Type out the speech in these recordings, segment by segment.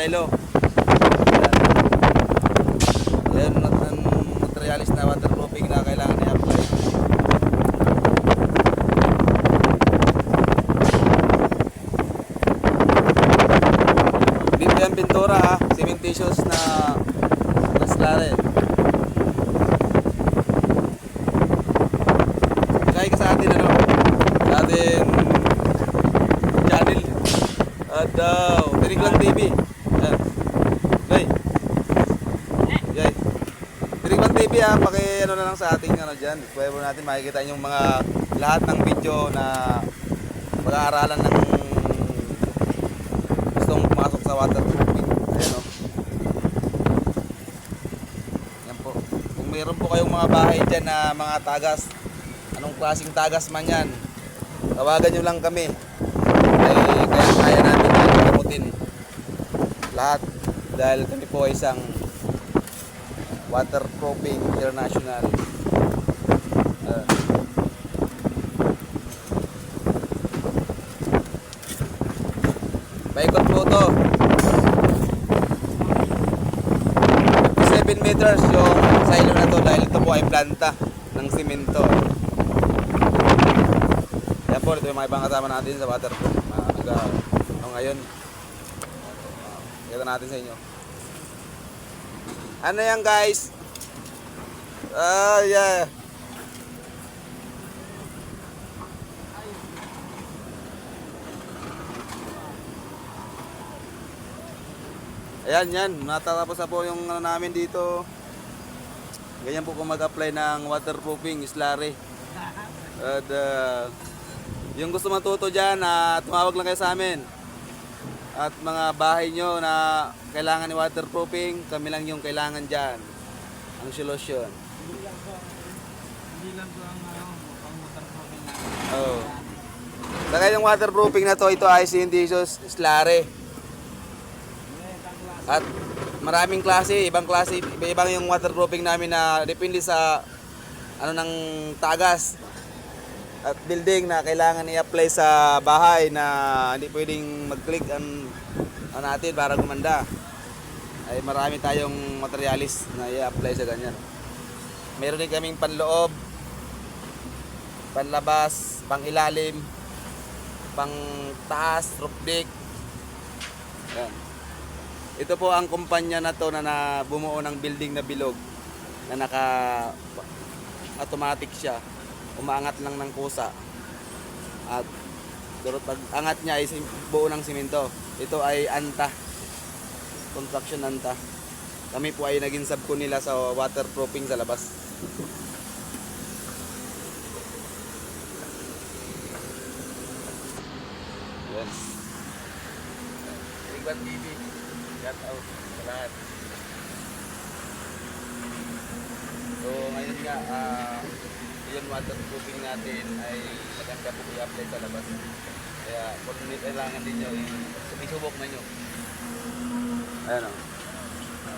stylo. Ayan, ang materialis na waterproofing na kailangan i-apply. Dito yung pintura ha, cementitious na slare. Kaya ka sa atin ano, sa atin channel at Tiriglang TV. Ayan. Yay. Tiriglang TV ha, ano na lang sa ating ano dyan. Pwede mo natin makikita yung mga lahat ng video na pag-aaralan ng gustong pumasok sa waterproofing. Ayan o. Yan po. Kung mayroon po kayong mga bahay dyan na mga tagas, anong klaseng tagas man yan, tawagan nyo lang kami. Ay kaya natin gamutin lahat dahil kami po ay isang Waterproofing International. Paikot po ito. 57 meters yung silo na to dahil ito po ay planta ng simento. Yan po, ito yung mga ibang kasama natin sa waterproof. Ngayon, kita natin sa inyo. Ano yan guys? Yeah. Ayan yan, natatapos na po yung ano namin dito. Ganyan po kung mag-apply ng waterproofing slurry. At yung gusto matuto dyan, tumawag lang kayo sa amin. At mga bahay nyo na kailangan ni waterproofing, kami lang yung kailangan dyan. Ang solusyon. Hindi lang po ang pang waterproofing na. Oh. Saka yung waterproofing na to, ito ay cementitious slurry. At maraming klase, iba-ibang yung waterproofing namin na depende sa ano ng tagas at building na kailangan i-apply sa bahay na hindi pwedeng mag-click ang natin para gumanda. Ay marami tayong materialis na i-apply sa ganyan. Meron din kaming panloob, panlabas, pangilalim, pang taas, roof deck. Yan. Ito po ang kumpanya na to na bumuo ng building na bilog na naka automatic siya. Umaangat lang ng kusa. At pag angat niya ay buo ng simento. Ito ay Anta. Construction Anta. Kami po ay naging subco nila sa waterproofing sa labas. Yan. Tiriglang TV. Shout out sa lahat. So ngayon nga, yung waterproofing natin ay maganda po i-apply sa labas. Kaya kung kailangan din nyo, subok na nyo. Ayan o.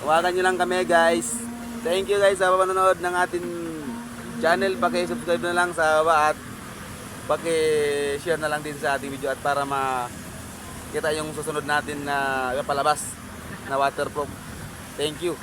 Tawagan nyo lang kami guys. Thank you guys sa panonood ng ating channel. Paki-subscribe na lang sa baba at paki-share na lang din sa ating video at para makita yung susunod natin na palabas na waterproof. Thank you.